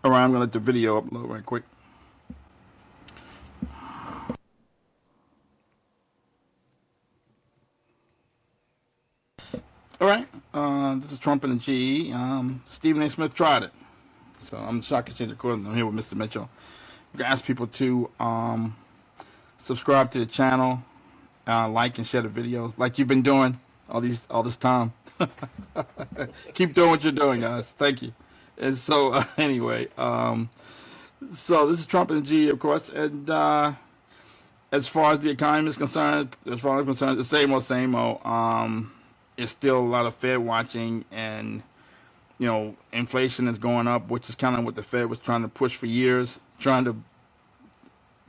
All right, I'm gonna let the video upload right quick. All right, this is Trump and the GE. Stephen A. Smith tried it, so I'm shocked to change the recording. I'm here with Mr. Mitchell. I'm gonna ask people to subscribe to the channel, like and share the videos, like you've been doing all this time. Keep doing what you're doing, guys. Thank you. And so, anyway, so this is Trump and the GE, of course, and as far as the economy is concerned, as far as I'm concerned, the same old, same old. It's still a lot of Fed watching, and inflation is going up, which is kind of what the Fed was trying to push for years, trying to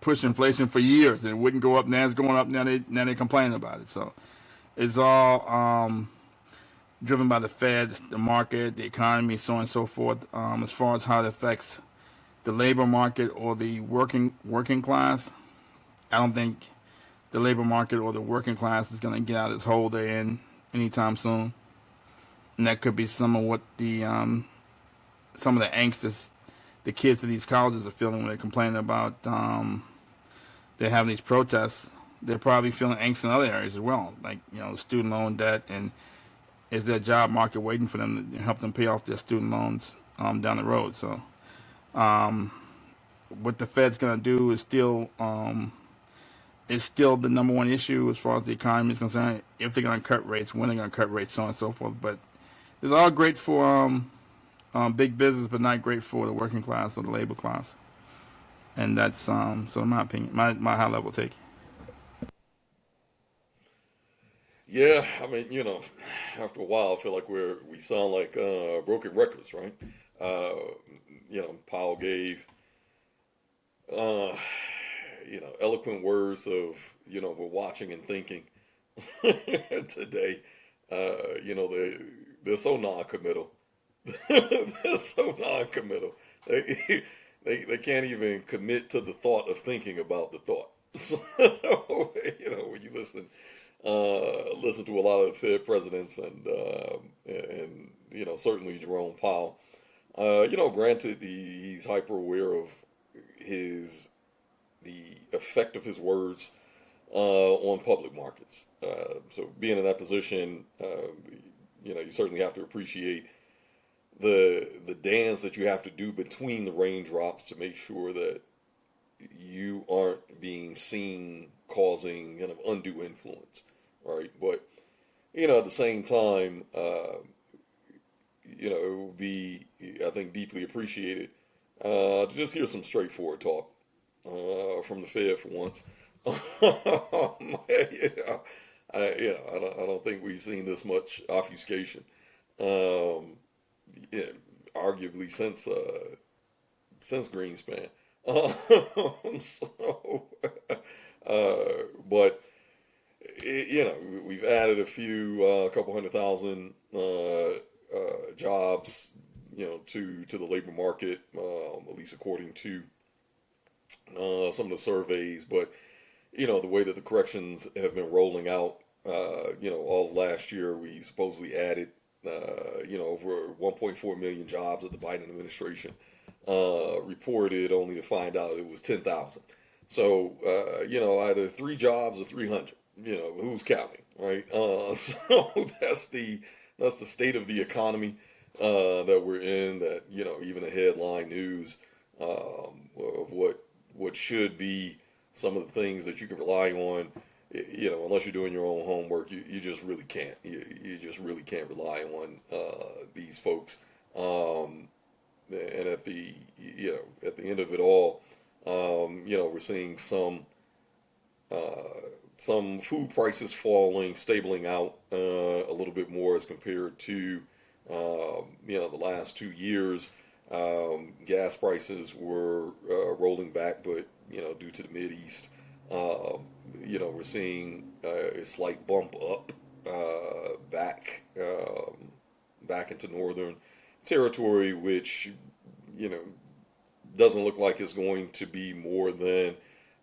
push inflation for years, and it wouldn't go up. Now it's going up. Now they complaining about it. So it's all driven by the Fed, the market, the economy, so on and so forth. As far as how it affects the labor market or the working class, I don't think the labor market or the working class is going to get out of this hole they're in anytime soon. And that could be some of what some of the angst is the kids at these colleges are feeling when they're complaining about they're having these protests. They're probably feeling angst in other areas as well, like student loan debt, and is their job market waiting for them to help them pay off their student loans down the road. So what the Fed's going to do is still the number one issue as far as the economy is concerned. If they're going to cut rates, when they're going to cut rates, so on and so forth. But it's all great for big business, but not great for the working class or the labor class. And that's so in my opinion, my high level take. Yeah, I mean, after a while, I feel like we sound like broken records, right? Uh, Powell gave uh, eloquent words of we're watching and thinking today. They're so non-committal. They're so non-committal. They, they can't even commit to the thought of thinking about the thought. So, when you listen to a lot of Fed presidents and certainly Jerome Powell. Granted he's hyper aware of his the effect of his words on public markets. So being in that position, you certainly have to appreciate the dance that you have to do between the raindrops to make sure that you aren't being seen causing kind of undue influence, right? But at the same time, it would be, I think, deeply appreciated to just hear some straightforward talk from the Fed for once. I don't think we've seen this much obfuscation, um, yeah, arguably since Greenspan. So, but we've added a couple 100,000 jobs, to the labor market, at least according to some of the surveys. But the way that the corrections have been rolling out, all last year we supposedly added, over 1.4 million jobs that the Biden administration reported, only to find out it was 10,000. So, either three jobs or 300. Who's counting, right? So that's the state of the economy that we're in. That even the headline news of what should be some of the things that you can rely on. Unless you're doing your own homework, you just really can't. You just really can't rely on these folks. And at the end of it all, we're seeing some food prices falling, stabling out a little bit more as compared to the last 2 years. Gas prices were rolling back, but due to the Mid East, we're seeing a slight bump up back into northern territory, which you know doesn't look like it's going to be more than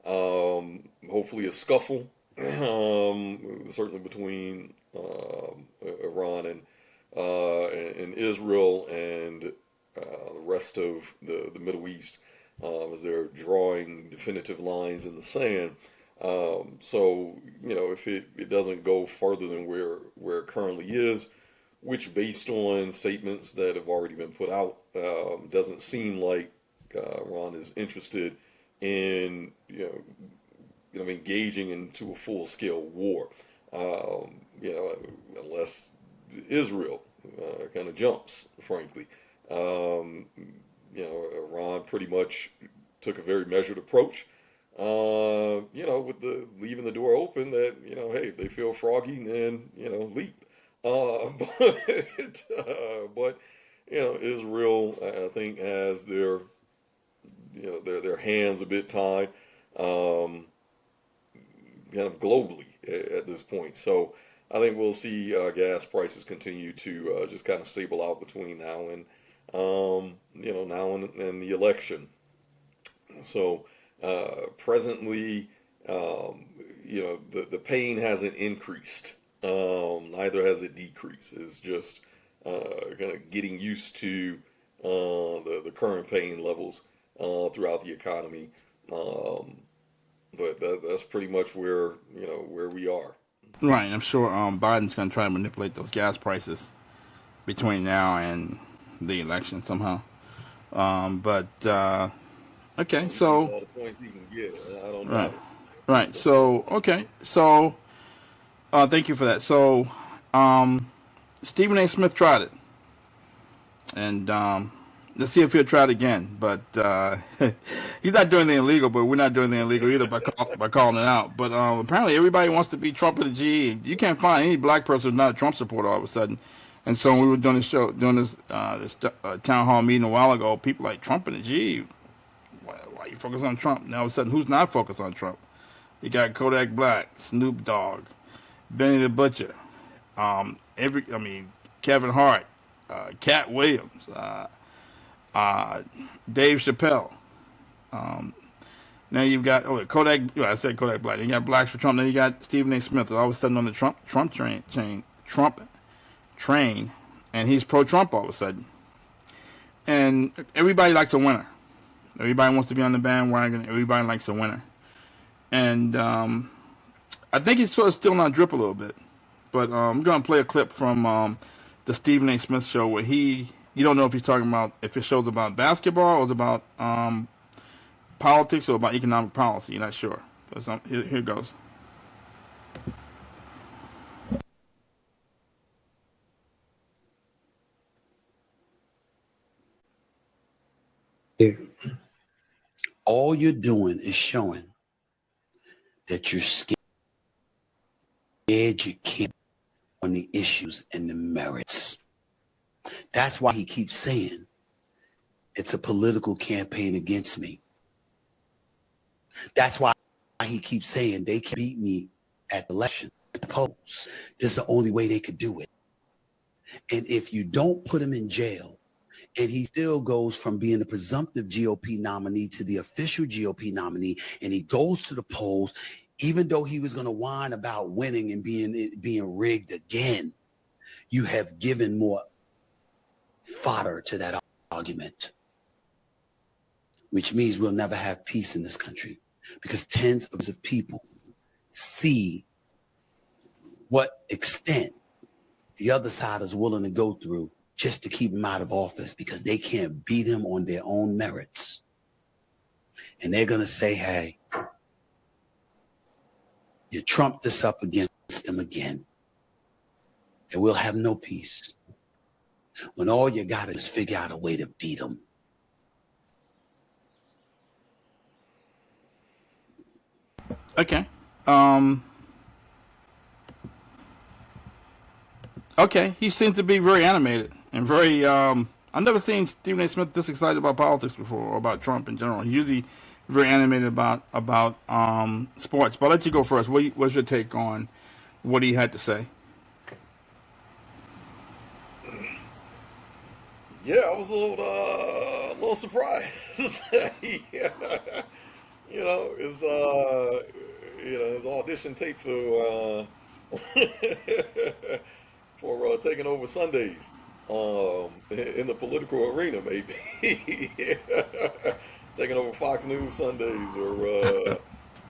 hopefully a scuffle, certainly between Iran and Israel, and the rest of the Middle East as they're drawing definitive lines in the sand. So if it doesn't go further than where it currently is, which based on statements that have already been put out, doesn't seem like Iran is interested in engaging into a full scale war. Unless Israel kind of jumps, frankly. Iran pretty much took a very measured approach. With the leaving the door open that hey, if they feel froggy, then leap. But Israel, I think, has their hands a bit tied, kind of globally at this point. So I think we'll see gas prices continue to just kind of stable out between now and now and the election. So presently, the pain hasn't increased. Neither has it decreased. It's just kind of getting used to the current pain levels throughout the economy. But that's pretty much where we are. Right. I'm sure Biden's going to try to manipulate those gas prices between now and the election somehow. But okay, He needs so all the points he can get. I don't right, doubt it. right. So okay, so thank you for that. So Stephen A. Smith tried it, and let's see if he'll try it again. But he's not doing anything illegal, but we're not doing anything illegal either by calling it out. But apparently everybody wants to be Trump with a G. And you can't find any black person who's not a Trump supporter all of a sudden. And so when we were doing this town hall meeting a while ago, people like Trump and a G. Why you focus on Trump? Now all of a sudden, who's not focused on Trump? You got Kodak Black, Snoop Dogg, Benny the Butcher, Kevin Hart, Cat Williams, Dave Chappelle. Now you've got Kodak. I said Kodak Black. Then you got Blacks for Trump. Then you got Stephen A. Smith. All of a sudden on the Trump train, and he's pro-Trump all of a sudden. And everybody likes a winner. Everybody wants to be on the bandwagon. Everybody likes a winner. And I think he's sort of still on drip a little bit. But I'm going to play a clip from the Stephen A. Smith show where you don't know if he's talking about, if it shows about basketball or it's about politics or about economic policy. You're not sure. But here goes. All you're doing is showing that you're scared you can't on the issues and the merits. That's why he keeps saying it's a political campaign against me. That's why he keeps saying they can beat me at the election, at the polls. This is the only way they could do it. And if you don't put him in jail, and he still goes from being the presumptive GOP nominee to the official GOP nominee, and he goes to the polls, even though he was going to whine about winning and being rigged again, you have given more fodder to that argument, which means we'll never have peace in this country because tens of people see what extent the other side is willing to go through just to keep him out of office because they can't beat him on their own merits. And they're going to say, hey, you trumped this up against him again, and we'll have no peace. When all you got is figure out a way to beat him. Okay. Okay, he seems to be very animated and very. I've never seen Stephen A. Smith this excited about politics before, or about Trump in general. He's usually very animated about sports. But I'll let you go first. What's your take on what he had to say? Yeah, I was a little surprised. Yeah. His audition tape for for taking over Sundays. in the political arena, maybe taking over Fox News Sundays or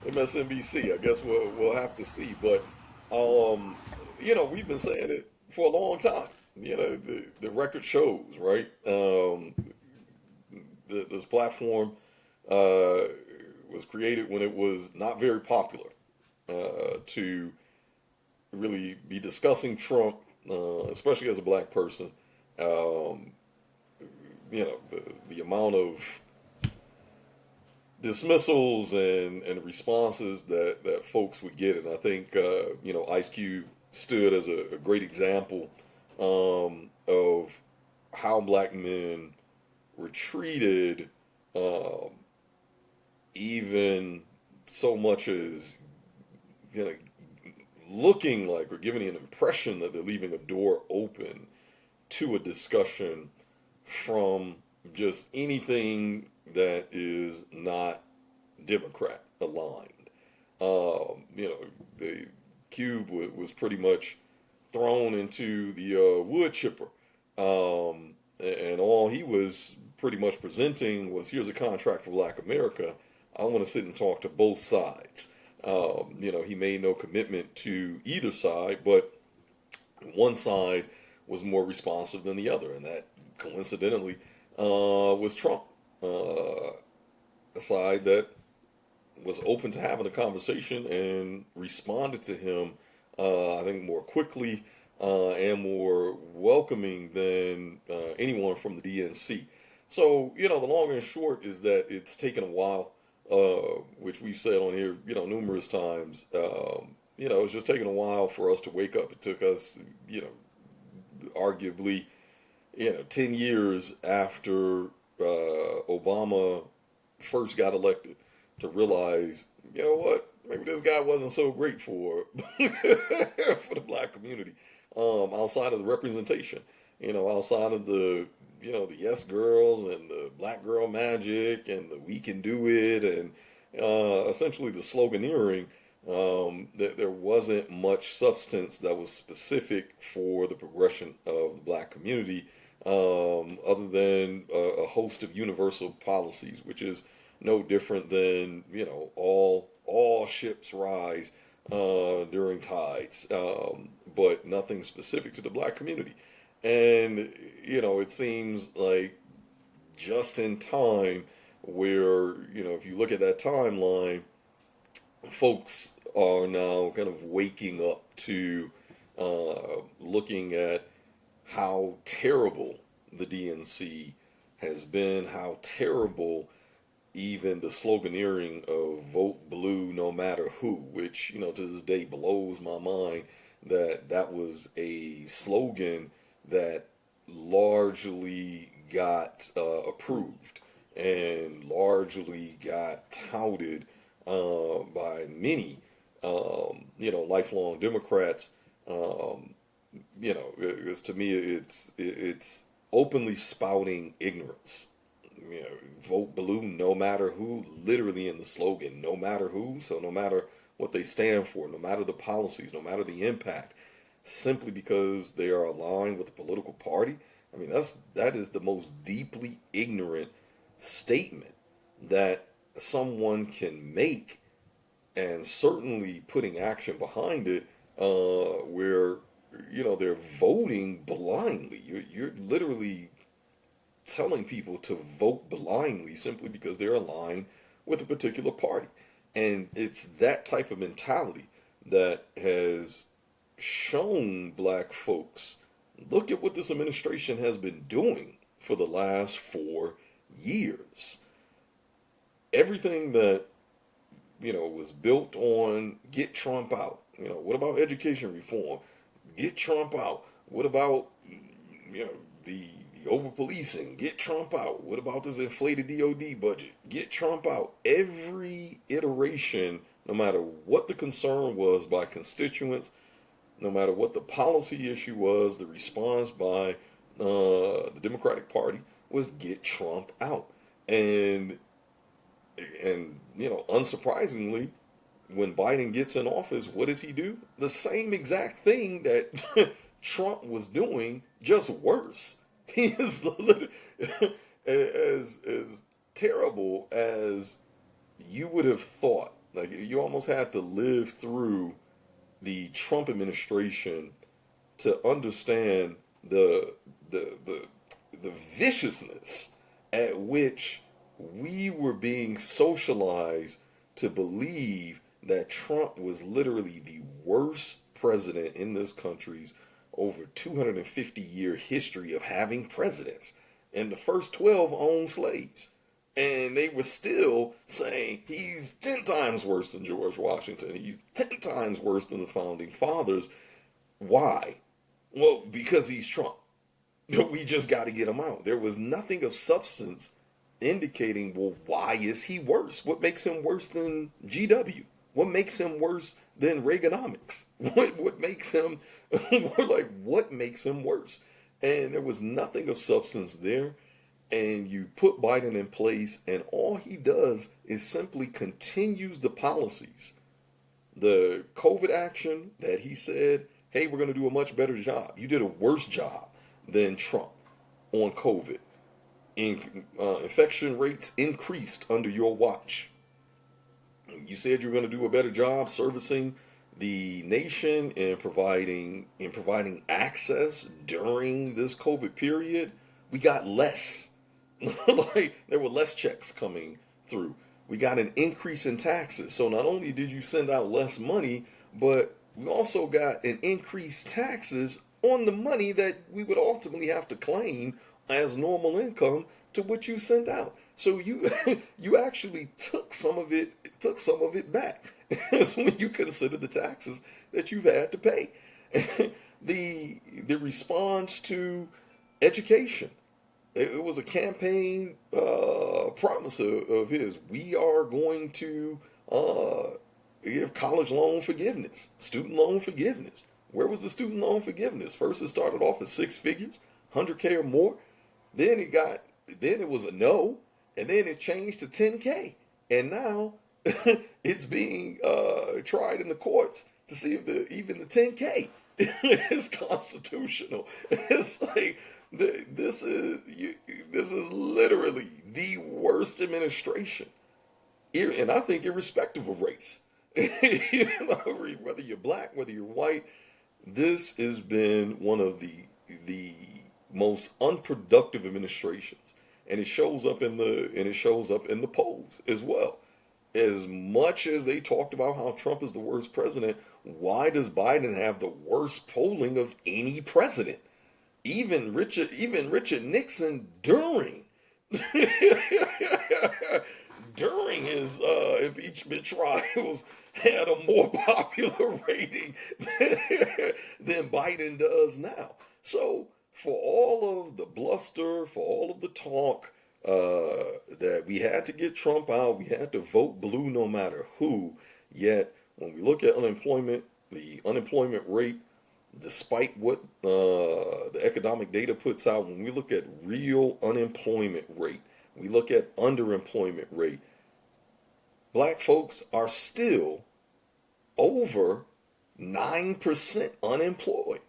MSNBC. I guess we'll have to see. But um, we've been saying it for a long time. The record shows, right? This platform uh, was created when it was not very popular to really be discussing Trump, especially as a black person. Um, the amount of dismissals and responses that folks would get, and I think Ice Cube stood as a great example of how black men were treated, um, even so much as you know looking like or giving an impression that they're leaving a door open to a discussion from just anything that is not Democrat aligned. The Cube was pretty much thrown into the wood chipper, and all he was pretty much presenting was, here's a contract for Black America. I want to sit and talk to both sides. He made no commitment to either side, but one side was more responsive than the other, and that coincidentally was Trump, a side that was open to having a conversation and responded to him, I think, more quickly and more welcoming than anyone from the DNC. So, the long and short is that it's taken a while, which we've said on here, numerous times. It's just taken a while for us to wake up. It took us, arguably, 10 years after Obama first got elected to realize, what, maybe this guy wasn't so great for for the black community, outside of the representation, outside of the yes girls and the black girl magic and the we can do it and essentially the sloganeering. That there wasn't much substance that was specific for the progression of the black community, other than a host of universal policies, which is no different than all ships rise during tides, but nothing specific to the black community. And it seems like just in time, where if you look at that timeline, folks are now kind of waking up to looking at how terrible the DNC has been, how terrible even the sloganeering of vote blue no matter who, which, to this day blows my mind that that was a slogan that largely got approved and largely got touted by many, lifelong Democrats. To me, it's openly spouting ignorance. Vote blue no matter who, literally in the slogan, no matter who. So no matter what they stand for, no matter the policies, no matter the impact, simply because they are aligned with a political party. I mean, that is the most deeply ignorant statement that someone can make, and certainly putting action behind it, where they're voting blindly. You're literally telling people to vote blindly simply because they're aligned with a particular party. And it's that type of mentality that has shown black folks, look at what this administration has been doing for the last 4 years. Everything that, was built on get Trump out. What about education reform? Get Trump out. What about, the over policing? Get Trump out. What about this inflated DOD budget? Get Trump out. Every iteration, no matter what the concern was by constituents, no matter what the policy issue was, the response by the Democratic Party was get Trump out. And unsurprisingly, when Biden gets in office, what does he do? The same exact thing that Trump was doing, just worse. He is as terrible as you would have thought. Like, you almost had to live through the Trump administration to understand the viciousness at which we were being socialized to believe that Trump was literally the worst president in this country's over 250-year history of having presidents. And the first 12 owned slaves. And they were still saying he's 10 times worse than George Washington. He's 10 times worse than the founding fathers. Why? Well, because he's Trump. We just got to get him out. There was nothing of substance indicating, well, why is he worse? What makes him worse than GW? What makes him worse than Reaganomics? What makes him, we're like, what makes him worse? And there was nothing of substance there. And you put Biden in place, and all he does is simply continues the policies. The COVID action that he said, hey, we're going to do a much better job. You did a worse job than Trump on COVID. Infection rates increased under your watch. You said you were going to do a better job servicing the nation and providing access during this COVID period. We got less. Like, there were less checks coming through. We got an increase in taxes. So not only did you send out less money, but we also got an increased taxes on the money that we would ultimately have to claim as normal income to what you send out. So you you actually took some of it back when you consider the taxes that you've had to pay. The response to education. It was a campaign promise of his. We are going to give college loan forgiveness, student loan forgiveness. Where was the student loan forgiveness? First, it started off at 6 figures, 100K or more. Then it was a no, and then it changed to 10K, and now it's being tried in the courts to see if even the 10K is constitutional. It's like, this is literally the worst administration, and I think irrespective of race, whether you're black, whether you're white, this has been one of the most unproductive administrations, and it shows up in the polls as well. As much as they talked about how Trump is the worst president, why does Biden have the worst polling of any president? Even Richard Nixon during his impeachment trials had a more popular rating than Biden does now. So for all of the bluster, for all of the talk that we had to get Trump out, we had to vote blue no matter who, yet when we look at unemployment, the unemployment rate, despite what the economic data puts out, when we look at real unemployment rate, we look at underemployment rate, black folks are still over 9% unemployed.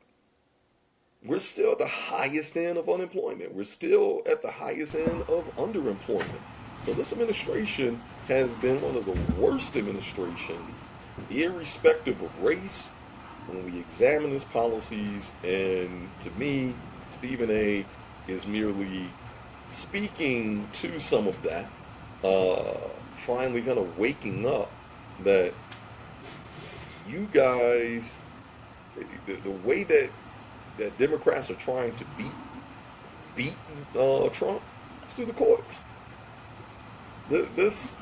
We're still at the highest end of unemployment. We're still at the highest end of underemployment. So this administration has been one of the worst administrations, irrespective of race, when we examine his policies. And to me, Stephen A. is merely speaking to some of that, finally kind of waking up that you guys, the way that Democrats are trying to beat Trump is through the courts. This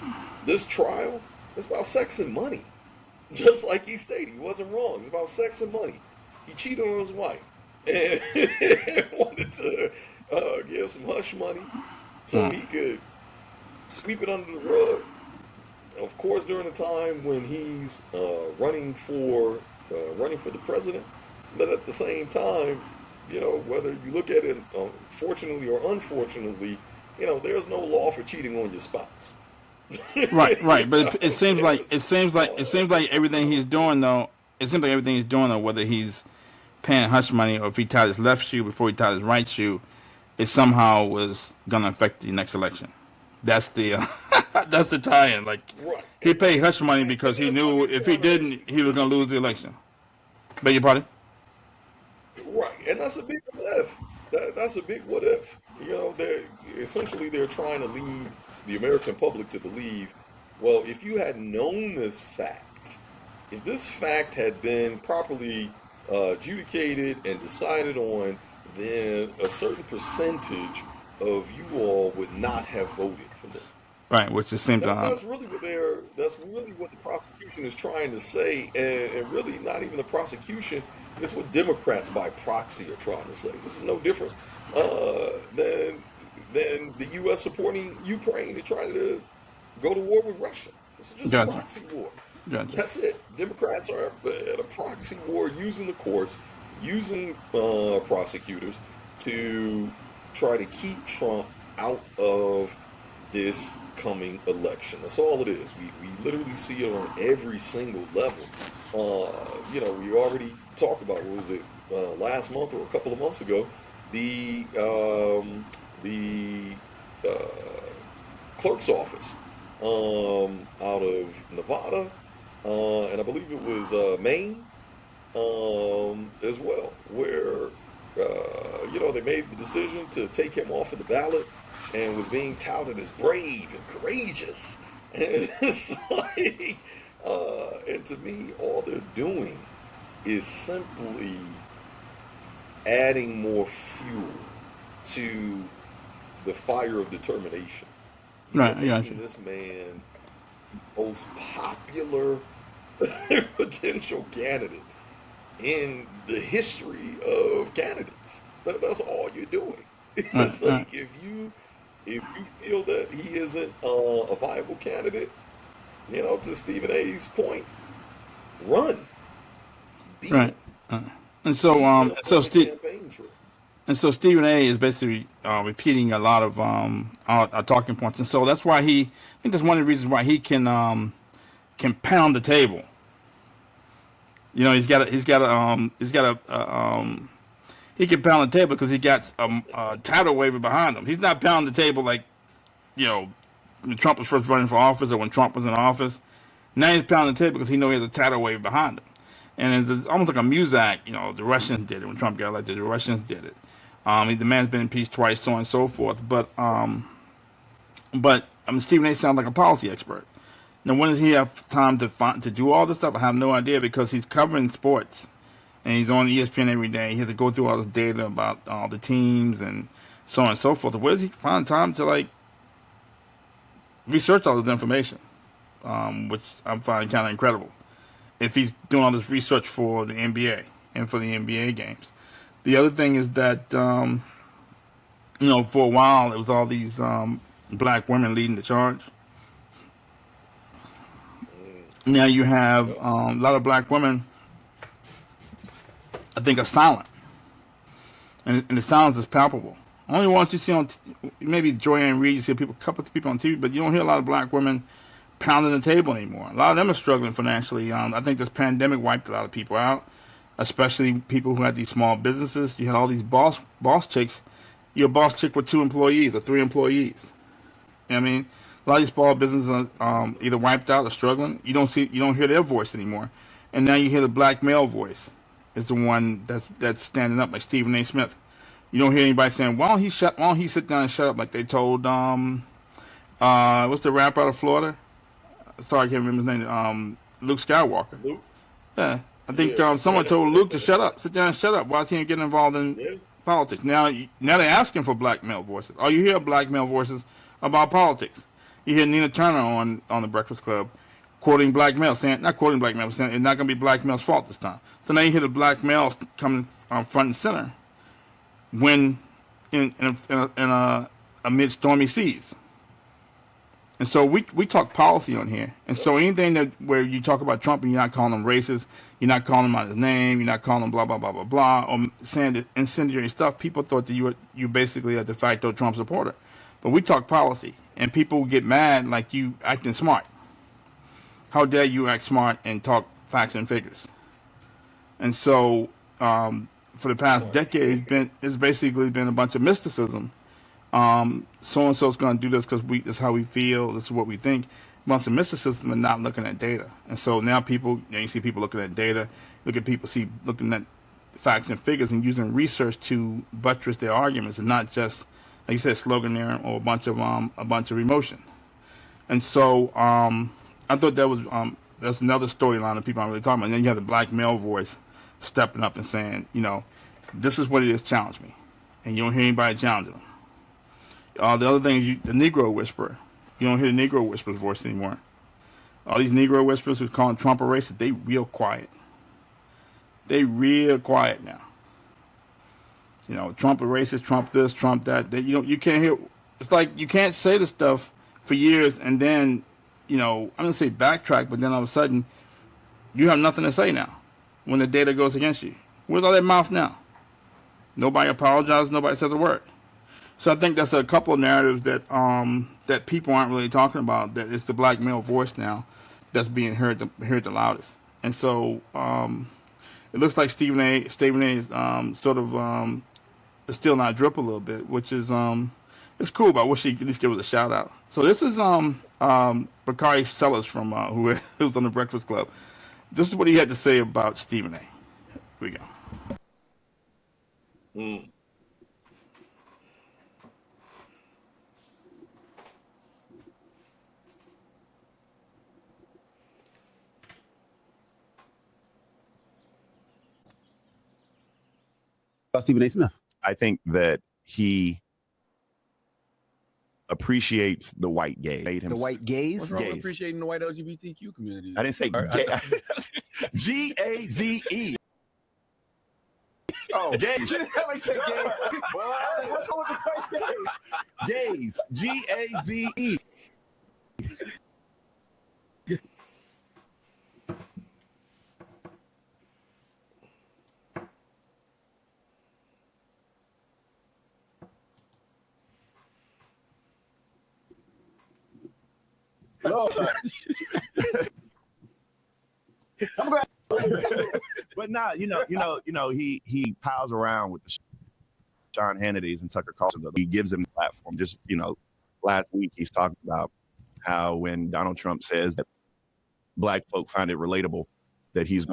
trial is about sex and money. Just like he stated, he wasn't wrong. It's about sex and money. He cheated on his wife and wanted to give some hush money so he could sweep it under the rug. Of course, during the time when he's running for the president, but at the same time, whether you look at it fortunately or unfortunately, there's no law for cheating on your spouse. Right. But it seems like everything he's doing though. It seems like everything he's doing though, whether he's paying hush money, or if he tied his left shoe before he tied his right shoe, it somehow was gonna affect the next election. That's the that's the tie-in. Like Right. he paid hush money And because he that's what knew they're if he trying to. didn't, he was gonna lose the election. Beg your pardon? Right, and that's a big what if. That's a big what if. They're trying to lead the American public to believe, well, if you had known this fact, if this fact had been properly adjudicated and decided on, then a certain percentage of you all would not have voted for them. Right, which is same time. That's really what the prosecution is trying to say, and really not even the prosecution. It's what Democrats by proxy are trying to say. This is no different than the U.S. supporting Ukraine to try to go to war with Russia. This is just a Gotcha, proxy war. gotcha. That's it. Democrats are at a proxy war using the courts, using prosecutors to try to keep Trump out of this coming election. That's all it is. We literally see it on every single level. We already talked about, what was it, last month or a couple of months ago, the clerk's office out of Nevada, and I believe it was Maine as well, where they made the decision to take him off of the ballot and was being touted as brave and courageous. And it's like, and to me, all they're doing is simply adding more fuel to the fire of determination. Right, You're I got you. making this man the most popular potential candidate in the history of candidates. That's all you're doing. Right, It's right, like if you feel that he isn't a viable candidate, to Stephen A's point, run, beat right. him, right. And so, beat him on the campaign trail. Stephen A. is basically repeating a lot of our talking points, and so that's why I think that's one of the reasons why he can pound the table. He can pound the table because he got a tidal wave behind him. He's not pounding the table like you know when Trump was first running for office or when Trump was in office. Now he's pounding the table because he knows he has a tidal wave behind him, and it's almost like a Muzak. The Russians did it when Trump got elected. The Russians did it. The man's been impeached twice, so on and so forth. But Stephen A. sounds like a policy expert. Now, when does he have time to do all this stuff? I have no idea because he's covering sports and he's on ESPN every day. He has to go through all this data about all the teams and so on and so forth. Where does he find time to research all this information? Which I'm finding kind of incredible. If he's doing all this research for the NBA and for the NBA games. The other thing is that for a while it was all these black women leading the charge. Mm, Now you have yep. a lot of black women, I think, are silent, and the silence is palpable. Only ones you see on maybe Joanne Reed, you see a couple of people on TV, but you don't hear a lot of black women pounding the table anymore. A lot of them are struggling financially. I think this pandemic wiped a lot of people out, especially people who had these small businesses. You had all these boss chicks. You're a boss chick with 2 employees or 3 employees. You know what I mean, a lot of these small businesses are either wiped out or struggling. You don't hear their voice anymore, and now you hear the black male voice is the one that's standing up, like Stephen A. Smith. You don't hear anybody saying, "Why don't he sit down and shut up?" Like they told what's the rapper out of Florida? Sorry, I can't remember his name. Luke Skywalker. Luke? Yeah, I think Yeah. someone told Luke to shut up, sit down and shut up. Why is he getting involved in Yeah. politics? Now they're asking for black male voices. All you hear black male voices about politics. You hear Nina Turner on the Breakfast Club quoting black males, saying, not quoting black males, saying it's not going to be black males' fault this time. So now you hear the black males coming front and center when amid stormy seas. And so we talk policy on here. And so anything where you talk about Trump and you're not calling him racist, you're not calling him out his name, you're not calling him blah blah blah blah blah, or saying the incendiary stuff, people thought that you basically a de facto Trump supporter. But we talk policy, and people get mad like you acting smart. How dare you act smart and talk facts and figures? And so for the past decade it's basically been a bunch of mysticism. So and so's going to do this because this is how we feel. This is what we think. Bunch of mysticism and not looking at data. And so now you see people looking at data. Looking at facts and figures and using research to buttress their arguments, and not just, like you said, sloganeering or a bunch of emotion. And so I thought that was that's another storyline that people aren't really talking about. And then you have the black male voice stepping up and saying, this is what it is, challenge me. And you don't hear anybody challenging them. The other thing is the Negro whisperer. You don't hear the Negro whisperer's voice anymore. All these Negro whisperers who's calling Trump a racist, they real quiet. They real quiet now. Trump a racist, Trump this, Trump that. You can't hear. It's like you can't say this stuff for years and then, I'm gonna say backtrack, but then all of a sudden, you have nothing to say now when the data goes against you. Where's all that mouth now? Nobody apologizes. Nobody says a word. So I think that's a couple of narratives that people aren't really talking about. That it's the black male voice now that's being heard the loudest. And so it looks like Stephen A. is sort of is still not drip a little bit, which is it's cool. But I wish he at least give us a shout out. So this is Bakari Sellers from who was on the Breakfast Club. This is what he had to say about Stephen A. Here we go. Stephen A. Smith. I think that he appreciates the white gaze. The white gaze? What's wrong with Gaze. appreciating the white LGBTQ community? I didn't say gay. G-A-Z-E. Oh, Gaze. I said gays. What's wrong with the white gaze? Gaze. G-A-Z-E. But nah, he piles around with the Sean Hannity's and Tucker Carlson. He gives him a platform. Just last week he's talking about how when Donald Trump says that black folk find it relatable that he's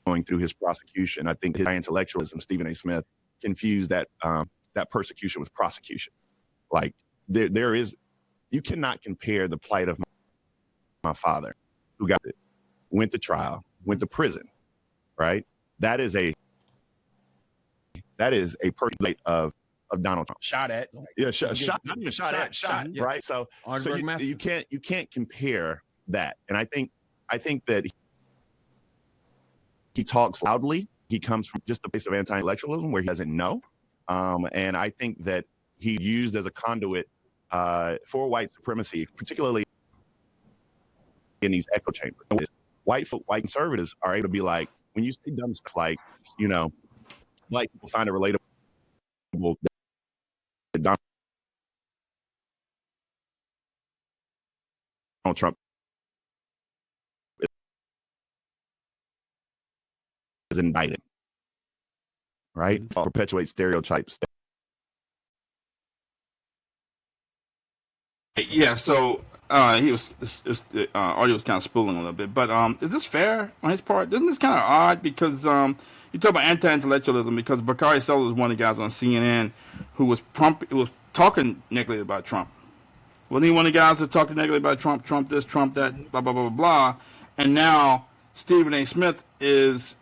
going through his prosecution, I think his intellectualism, Stephen A. Smith, confused that persecution with prosecution. Like there is, you cannot compare the plight of my father, who went to trial, went to prison, right? That is a percolate of Donald Trump. Shot at. Yeah, shot, not even shot at, yeah. right? So you can't compare that. And I think that he talks loudly. He comes from just a place of anti-intellectualism where he doesn't know. And I think that he used as a conduit for white supremacy, particularly in these echo chambers. White conservatives are able to be like, when you say dumb stuff like, black people find it relatable that Donald Trump is indicted, right? Perpetuate stereotypes. Yeah, so audio was kind of spooling a little bit, but is this fair on his part? Isn't this kind of odd? Because you talk about anti-intellectualism, because Bakari Sellers was one of the guys on CNN who was talking negatively about Trump. Wasn't he one of the guys that talked negatively about Trump, Trump this, Trump that, blah, blah, blah, blah, blah. And now Stephen A. Smith is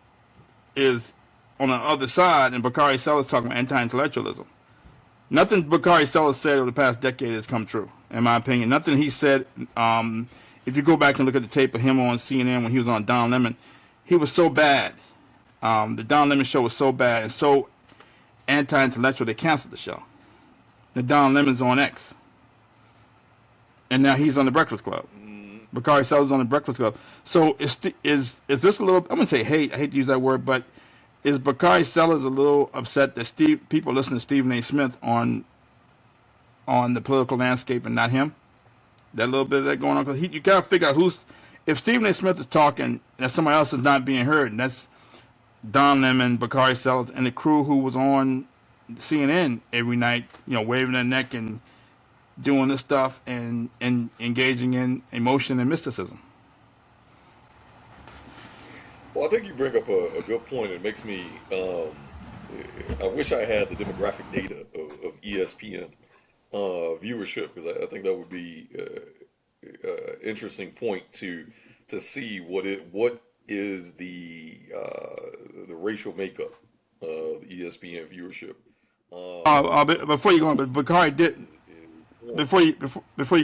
on the other side, and Bakari Sellers talking about anti-intellectualism. Nothing Bakari Sellers said over the past decade has come true, in my opinion. Nothing he said, if you go back and look at the tape of him on CNN when he was on Don Lemon, he was so bad. The Don Lemon show was so bad and so anti-intellectual, they canceled the show. The Don Lemon's on X. And now he's on the Breakfast Club. Bakari Sellers on the Breakfast Club. So is this a little, I'm going to say hate, I hate to use that word, but is Bakari Sellers a little upset that people listen to Stephen A. Smith on the political landscape and not him? That little bit of that going on? Because you got to figure out if Stephen A. Smith is talking and somebody else is not being heard, and Don Lemon, Bakari Sellers, and the crew who was on CNN every night, waving their neck and doing this stuff and engaging in emotion and mysticism. Well, I think you bring up a good point. It makes me. I wish I had the demographic data of ESPN viewership, because I think that would be interesting point to see what is the racial makeup of ESPN viewership. Before you go on, but Bakari did before you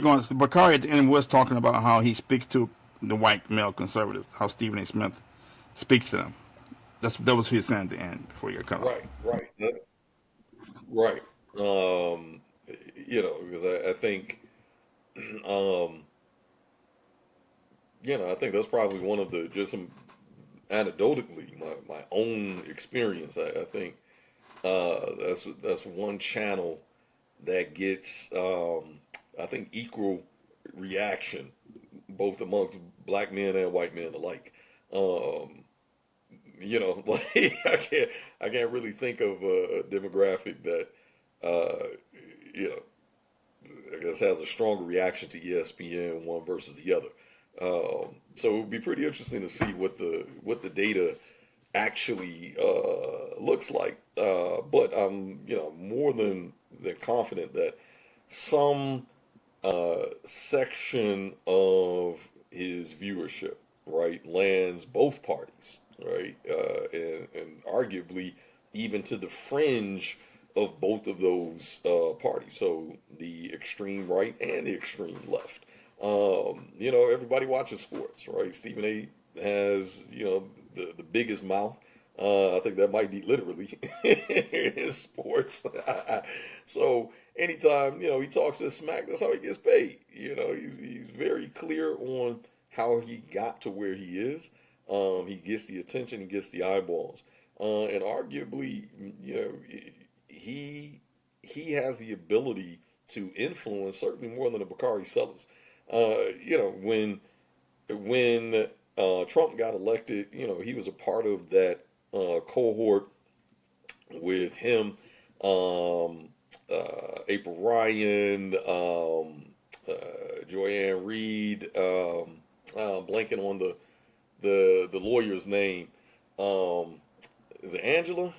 go on. Bakari at the end was talking about how he speaks to the white male conservatives, how Stephen A. Smith speaks to them. That was what he was saying at the end before you got cut off. Right. That's right. Because I think, um, I think that's probably one of the just some anecdotally my own experience. I think that's one channel that gets I think equal reaction both amongst black men and white men alike. Um, like I can't really think of a demographic that uh, you know I guess has a stronger reaction to ESPN one versus the other. So it would be pretty interesting to see what the data actually looks like. But I'm more than confident that some section of his viewership, right, lands both parties, right, and arguably even to the fringe of both of those parties. So the extreme right and the extreme left. Everybody watches sports, right? Stephen A. has, the biggest mouth. I think that might be literally in sports. So anytime, he talks this smack, that's how he gets paid. He's very clear on how he got to where he is. He gets the attention, he gets the eyeballs. And arguably, he has the ability to influence certainly more than a Bakari Sellers. When Trump got elected, he was a part of that cohort with him, April Ryan, Joanne Reed, blanking on the lawyer's name. Is it Angela?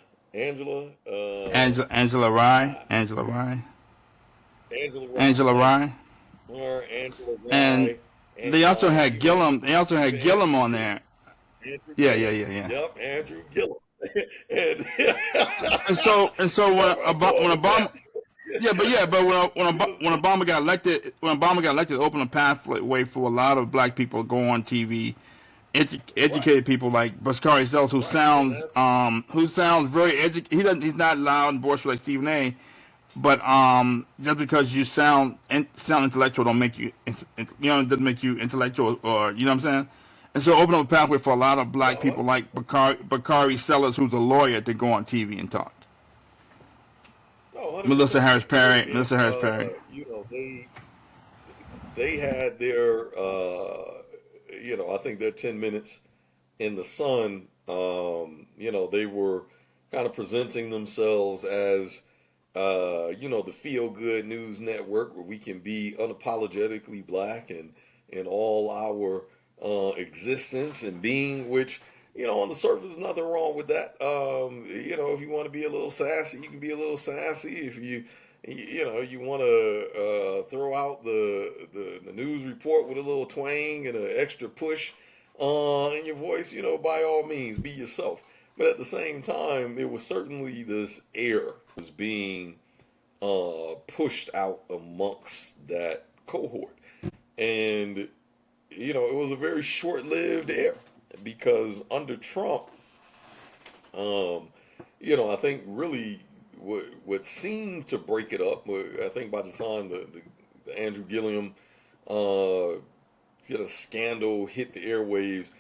Angela Rye, Angela Rye. Angela Thank Rye, you. Angela and Rye. they And also had you had Gillum. They also had Andrew Gillum on there. Andrew Yeah, yeah, Gillum. yeah, yeah. Yep, Andrew Gillum. And And so when I go When with that. Obama, but Because when Obama got elected, it opened a pathway for a lot of black people to go on TV, right, educated people like Bakari Sells, right, and that's who sounds very he's not loud and boisterous like Stephen A. But just because you sound intellectual don't make you doesn't make you intellectual, or you know what I'm saying. And so open up a pathway for a lot of black no, people like Bakari Sellers, who's a lawyer, to go on TV and talk. no, 100%. Melissa Harris Because Perry. again, they had their I think their 10 minutes in the sun. They were kind of presenting themselves as the feel good news network where we can be unapologetically black and in all our existence and being, which, on the surface, there's nothing wrong with that. If you want to be a little sassy, you can be a little sassy. If you want to throw out the news report with a little twang and an extra push in your voice, by all means, be yourself. But at the same time, there was certainly this air was being pushed out amongst that cohort. And, it was a very short lived era because under Trump, um, I think really what seemed to break it up, I think by the time the Andrew Gilliam scandal hit the airwaves,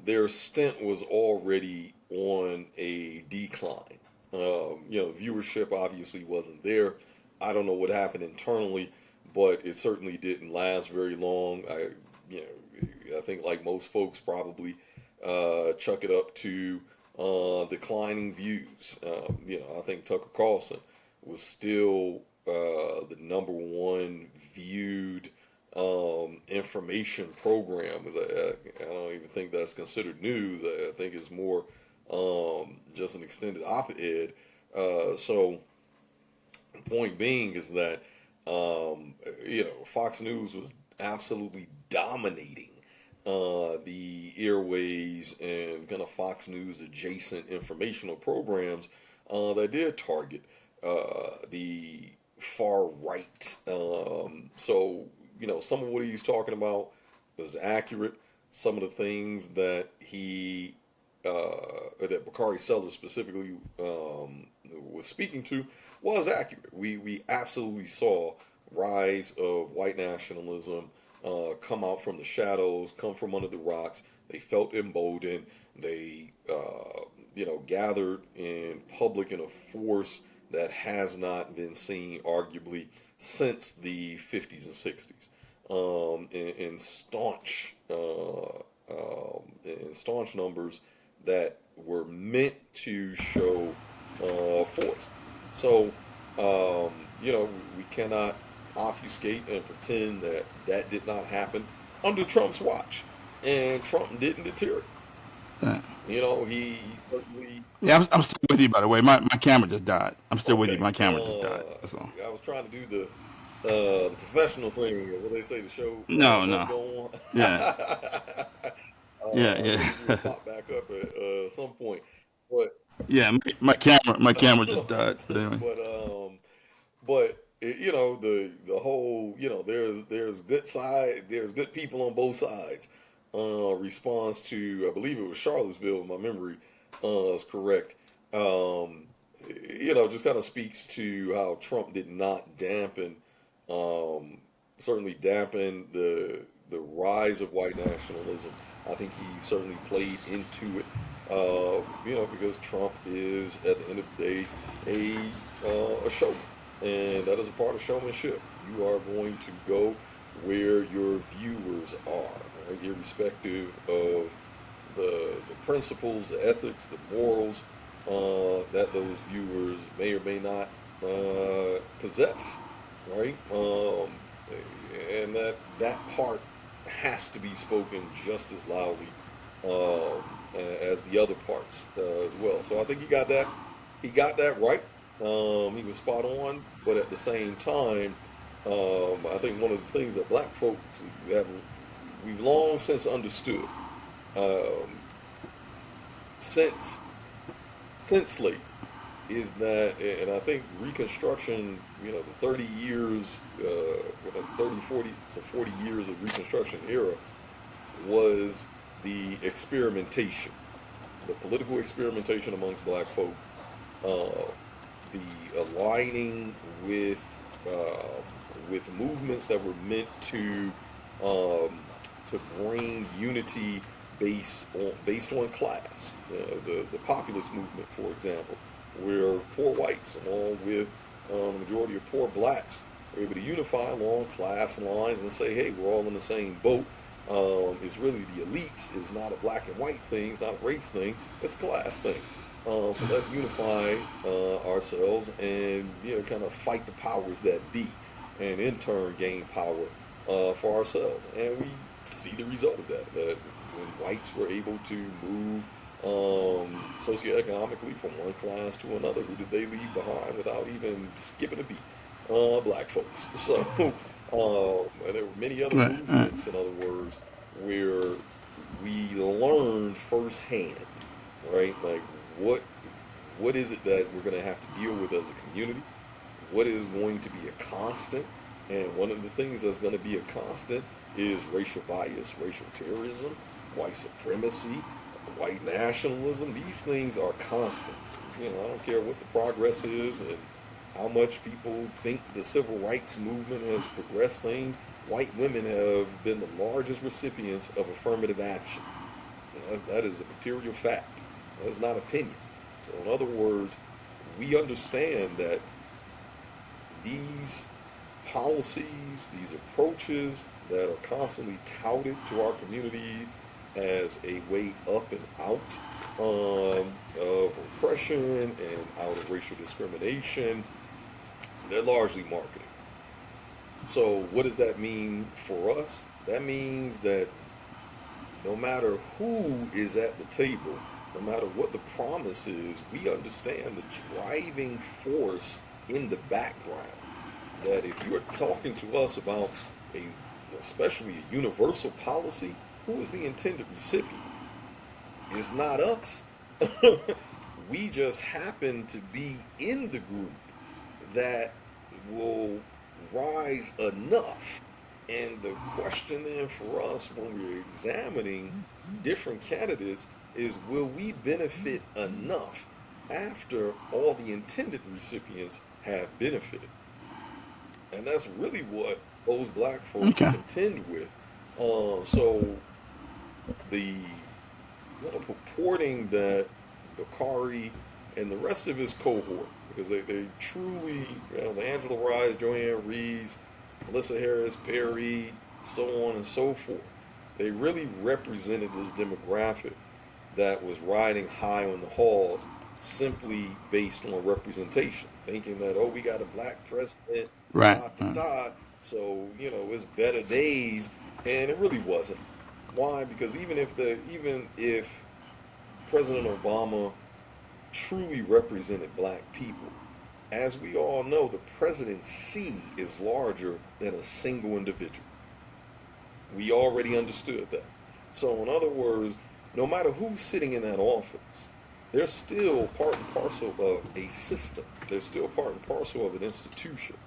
their stint was already on a decline. Viewership obviously wasn't there. I don't know what happened internally, but it certainly didn't last very long. I think like most folks probably chuck it up to declining views. I think Tucker Carlson was still the number one viewed information program. I don't even think that's considered news. I think it's more just an extended op-ed. So the point being is that Fox News was absolutely dominating the airways and kind of Fox News adjacent informational programs that did target the far right. Some of what he's talking about was accurate. Some of the things that that Bakari Sellers specifically was speaking to was accurate. We absolutely saw rise of white nationalism come out from the shadows, come from under the rocks. They felt emboldened. They, gathered in public in a force that has not been seen, arguably, since the 50s and 60s. In staunch numbers that were meant to show force. So, we cannot obfuscate and pretend that that did not happen under Trump's watch, and Trump didn't deter it. Yeah. He certainly. Yeah, I'm still with you, by the way. My camera just died. I'm still with you. Okay. My camera just died. That's all. I was trying to do the professional thing. What they say, the show No, must no. go on. Yeah. Yeah. We'll pop back up at some point, but Yeah, my camera just died. But anyway. The whole there's good people on both sides. Response to, I believe it was Charlottesville, if my memory is correct. Just kind of speaks to how Trump did not dampen, certainly dampen the rise of white nationalism. I think he certainly played into it, because Trump is, at the end of the day, a showman, and that is a part of showmanship. You are going to go where your viewers are, right? Irrespective of the principles, the ethics, the morals that those viewers may or may not possess, right? And that part has to be spoken just as loudly as the other parts as well. So I think he got that right. He was spot on, but at the same time, I think one of the things that black folks we've long since understood, since slavery, is that, and I think Reconstruction, the 30 years, 30, 40 to 40 years of Reconstruction era was the experimentation, the political experimentation amongst black folk, the aligning with movements that were meant to bring unity based on class. The populist movement, for example, where poor whites, along with the majority of poor blacks, were able to unify along class lines and say, hey, we're all in the same boat. It's really the elites. It's not a black and white thing. It's not a race thing. It's a class thing. So let's unify ourselves and kind of fight the powers that be, and in turn gain power for ourselves. And we see the result of that. That when whites were able to move socioeconomically from one class to another, who did they leave behind without even skipping a beat? Black folks. So, and there were many other movements, in other words, where we learned firsthand, right? Like, what is it that we're going to have to deal with as a community? What is going to be a constant? And one of the things that's going to be a constant is racial bias, racial terrorism, white supremacy, white nationalism. These things are constants. I don't care what the progress is and how much people think the civil rights movement has progressed things. White women have been the largest recipients of affirmative action. That is a material fact. That is not opinion. So in other words, we understand that these policies, these approaches that are constantly touted to our community as a way up and out of oppression and out of racial discrimination, they're largely marketing. So, what does that mean for us? That means that no matter who is at the table, no matter what the promise is, we understand the driving force in the background. That if you're talking to us about a, especially a universal policy, who is the intended recipient? It's not us. We just happen to be in the group that will rise enough. And the question then for us when we're examining different candidates is, will we benefit enough after all the intended recipients have benefited? And that's really what those black folks Okay. contend with. So the purporting that Bakari and the rest of his cohort, because they truly, the Angela Rye, Joanne Rees, Melissa Harris, Perry, so on and so forth, they really represented this demographic that was riding high on the hog simply based on representation, thinking that, oh, we got a black president, Right. da da da, so it's better days, and it really wasn't. Why? Because even if President Obama truly represented black people, as we all know, the presidency is larger than a single individual. We already understood that. So, in other words, no matter who's sitting in that office, they're still part and parcel of a system. They're still part and parcel of an institution.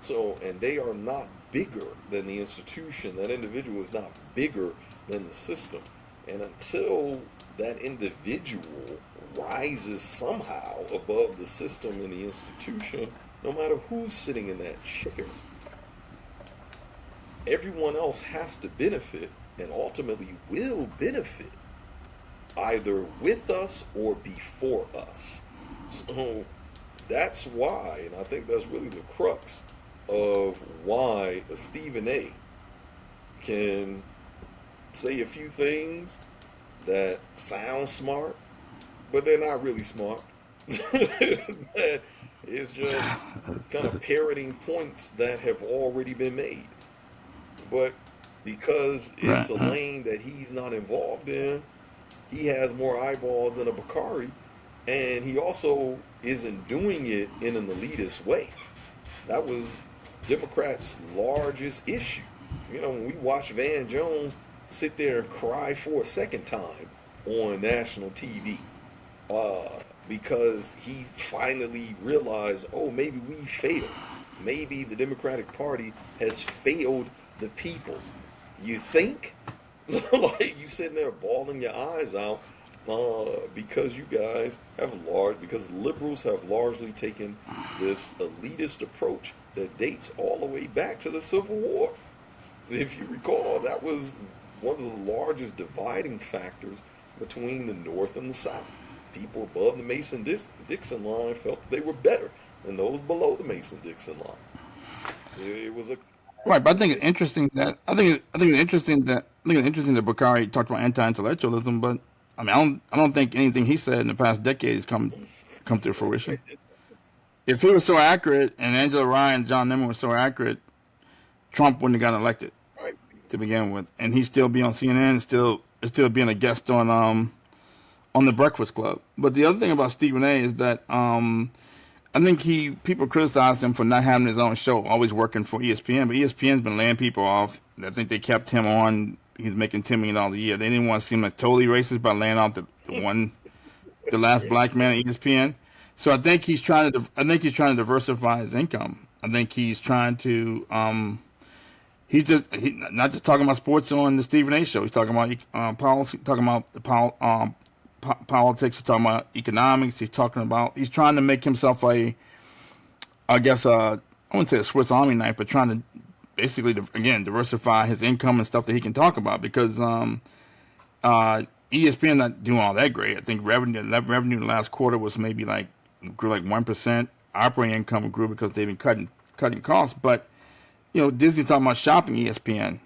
So, and they are not bigger than the institution. That individual is not bigger than the system. And until that individual rises somehow above the system and the institution, no matter who's sitting in that chair, everyone else has to benefit and ultimately will benefit either with us or before us. So that's why, and I think that's really the crux of why a Stephen A can say a few things that sound smart, but they're not really smart. That is just kind of parroting points that have already been made. But because Right. it's a lane that he's not involved in, he has more eyeballs than a Bakari, and he also isn't doing it in an elitist way. That was Democrats' largest issue. When we watched Van Jones sit there and cry for a second time on national TV, because he finally realized, oh, maybe we failed. Maybe the Democratic Party has failed the people. You think? Like you sitting there bawling your eyes out because you guys because liberals have largely taken this elitist approach that dates all the way back to the Civil War. If you recall, that was one of the largest dividing factors between the North and the South. People above the Mason-Dixon line felt that they were better than those below the Mason-Dixon line. It was a Right, but I think it's interesting that Bakari talked about anti-intellectualism, but I mean, I don't think anything he said in the past decade has come to fruition. If he was so accurate, and Angela Rye and John Newman were so accurate, Trump wouldn't have gotten elected right. to begin with, and he'd still be on CNN, and still being a guest on the Breakfast Club. But the other thing about Stephen A. is that I think people criticize him for not having his own show, always working for ESPN. But ESPN's been laying people off. I think they kept him on. He's making $10 million a year. They didn't want to seem like totally racist by laying off the last black man at ESPN. So I think he's trying to diversify his income. I think he's trying to. He's not just talking about sports on the Stephen A. show. He's talking about policy, talking about the politics. He's talking about economics. He's trying to make himself I wouldn't say a Swiss Army knife, but trying to basically, again, diversify his income and stuff that he can talk about, because ESPN not doing all that great. I think revenue in the last quarter was maybe grew 1%. Operating income grew because they've been cutting costs. But Disney's talking about shopping ESPN.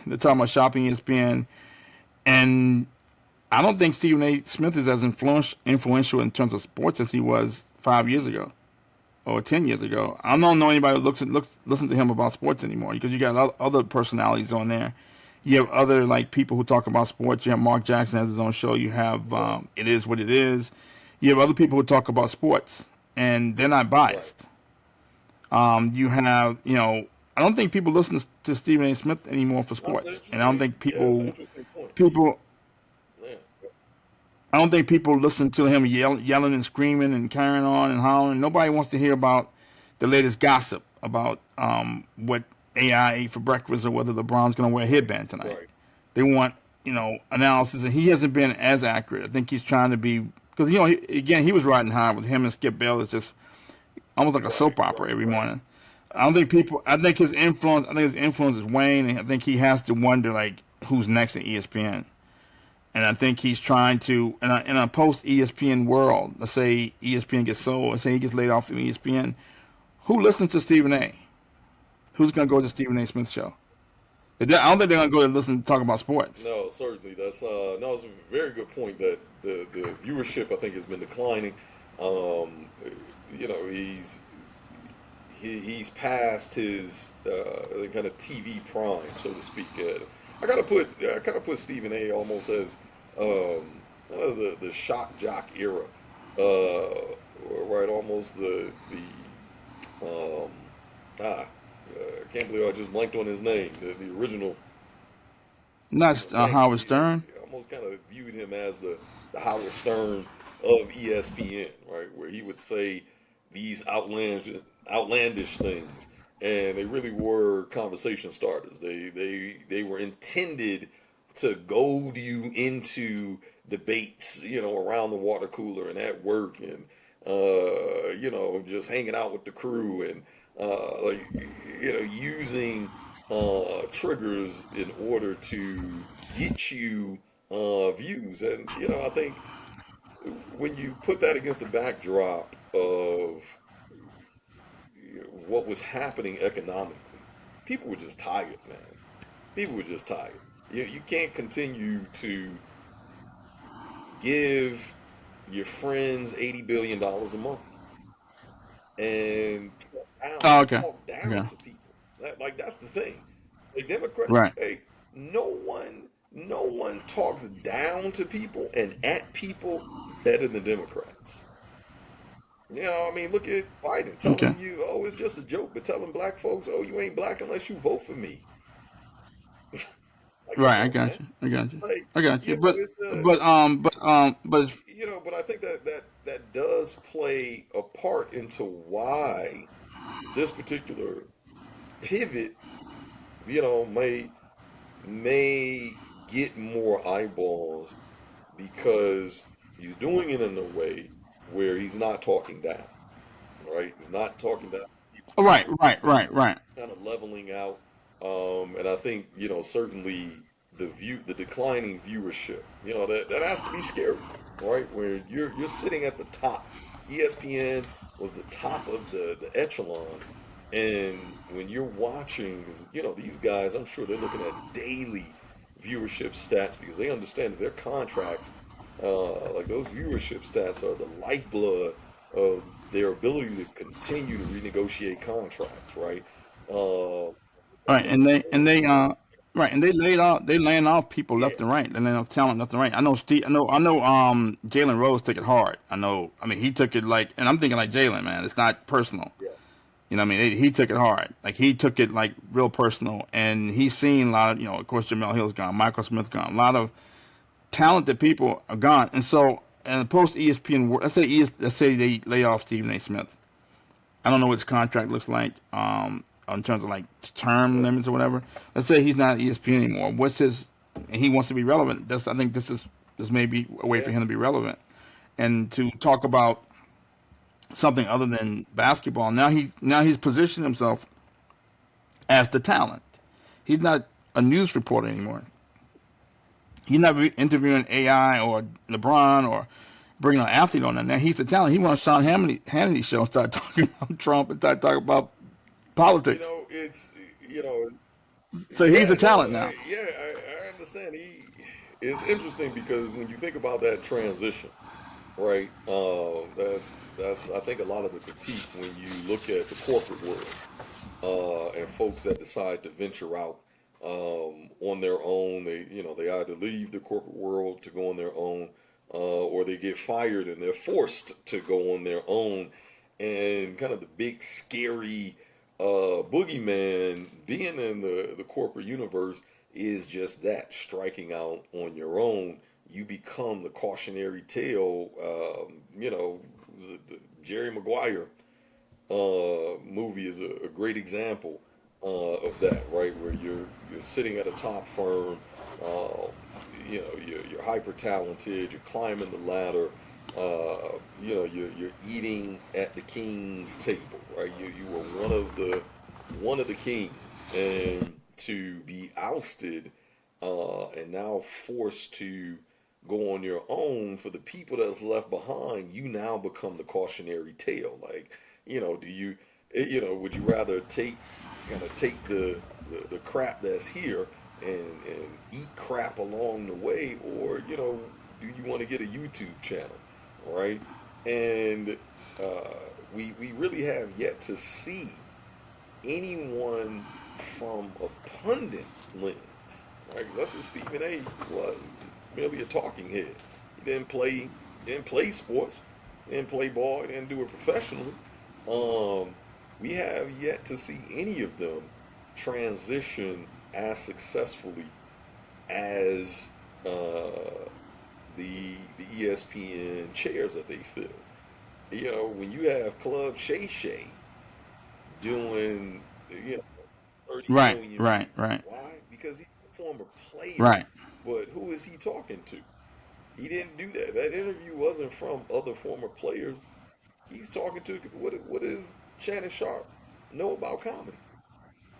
They're talking about shopping ESPN, And I don't think Stephen A. Smith is as influential in terms of sports as he was 5 years ago or 10 years ago. I don't know anybody who listen to him about sports anymore because you got other personalities on there. You have other like people who talk about sports. You have Mark Jackson has his own show. You have It Is What It Is. You have other people who talk about sports, and they're not biased. You have, I don't think people listen to Stephen A. Smith anymore for sports, and I don't think Yeah, that's an people interesting point. people Yeah. I don't think people listen to him yelling and screaming and carrying on and hollering. Nobody wants to hear about the latest gossip about what AI ate for breakfast or whether LeBron's going to wear a headband tonight. Right. They want, analysis, and he hasn't been as accurate. I think he's trying to be because he was riding high with him and Skip Bayless, just almost like a soap opera every morning. I think his influence is waning, and I think he has to wonder like who's next at ESPN. And I think he's trying to, in a post ESPN world, let's say ESPN gets sold, let's say he gets laid off from ESPN, who listens to Stephen A? Who's going to go to Stephen A. Smith's show? I don't think they're going to go to listen to talk about sports. No, certainly. That's no, it's a very good point that the viewership I think has been declining. He's past his kind of TV prime, so to speak. I kind of put Stephen A. almost as the shock jock era, right? Almost I can't believe I just blanked on his name. The original. Not Howard Stern. Almost kind of viewed him as the Howard Stern of ESPN, right? Where he would say these outlandish things, and they really were conversation starters. They were intended to goad you into debates, around the water cooler and at work, and just hanging out with the crew, and using triggers in order to get you views. And I think when you put that against the backdrop of what was happening economically, people were just tired, man. People were just tired. You can't continue to give your friends $80 billion a month and talk down to people. That's the thing. The Democrats, Right. hey, no one talks down to people and at people better than Democrats. Look at Biden telling you, oh, it's just a joke, but telling black folks, oh, you ain't black unless you vote for me. Right, I got you. But it's but I think that does play a part into why this particular pivot, may get more eyeballs because he's doing it in a way where he's not talking down, right? He's not talking down. Right. Kind of leveling out, and I think certainly the declining viewership, that has to be scary, right? Where you're sitting at the top. ESPN was the top of the echelon, and when you're watching, these guys, I'm sure they're looking at daily viewership stats because they understand that their contracts, like those viewership stats, are the lifeblood of their ability to continue to renegotiate contracts, right? Right, and they laying off people left and right. They laying off talent left and right. I know Jalen Rose took it hard. He took it like, and I'm thinking like Jalen, man, it's not personal. Yeah. He took it hard. Like he took it like real personal, and he's seen a lot of, of course, Jamel Hill's gone, Michael Smith gone, a lot of talented people are gone, and so in the post ESPN world, let's say they lay off Stephen A. Smith. I don't know what his contract looks like, in terms of like term limits or whatever. Let's say he's not at ESPN anymore. And he wants to be relevant. I think this may be a way for him to be relevant and to talk about something other than basketball. Now he's positioned himself as the talent. He's not a news reporter anymore. He's not interviewing AI or LeBron or bringing an athlete on there. Now he's the talent. He wants Sean Hannity's show and start talking about Trump and start talking about politics. It's So he's a talent now. I understand. it's interesting because when you think about that transition, right? That's I think a lot of the critique when you look at the corporate world and folks that decide to venture out on their own. They either leave the corporate world to go on their own, or they get fired and they're forced to go on their own. And kind of the big scary boogeyman being in the corporate universe is just that, striking out on your own. You become the cautionary tale. The Jerry Maguire movie is a great example of that, right? Where you're sitting at a top firm, uh, you're hyper talented, you're climbing the ladder, you're eating at the king's table, right? You were one of the kings, and to be ousted and now forced to go on your own for the people that's left behind, you now become the cautionary tale. Like, do you, would you rather take the crap that's here and eat crap along the way, or do you want to get a YouTube channel, right? And uh, we really have yet to see anyone from a pundit lens, right? 'Cause that's what Stephen A. was, merely a talking head. He didn't play sports, didn't play ball, he didn't do it professionally. Um, we have yet to see any of them transition as successfully as the ESPN chairs that they fill. When you have Club Shay Shay doing, you know, 30 Right, million right, views. right, Why? Because he's a former player. right. But who is he talking to? He didn't do that. That interview wasn't from other former players. He's talking to what does Shannon Sharp know about comedy?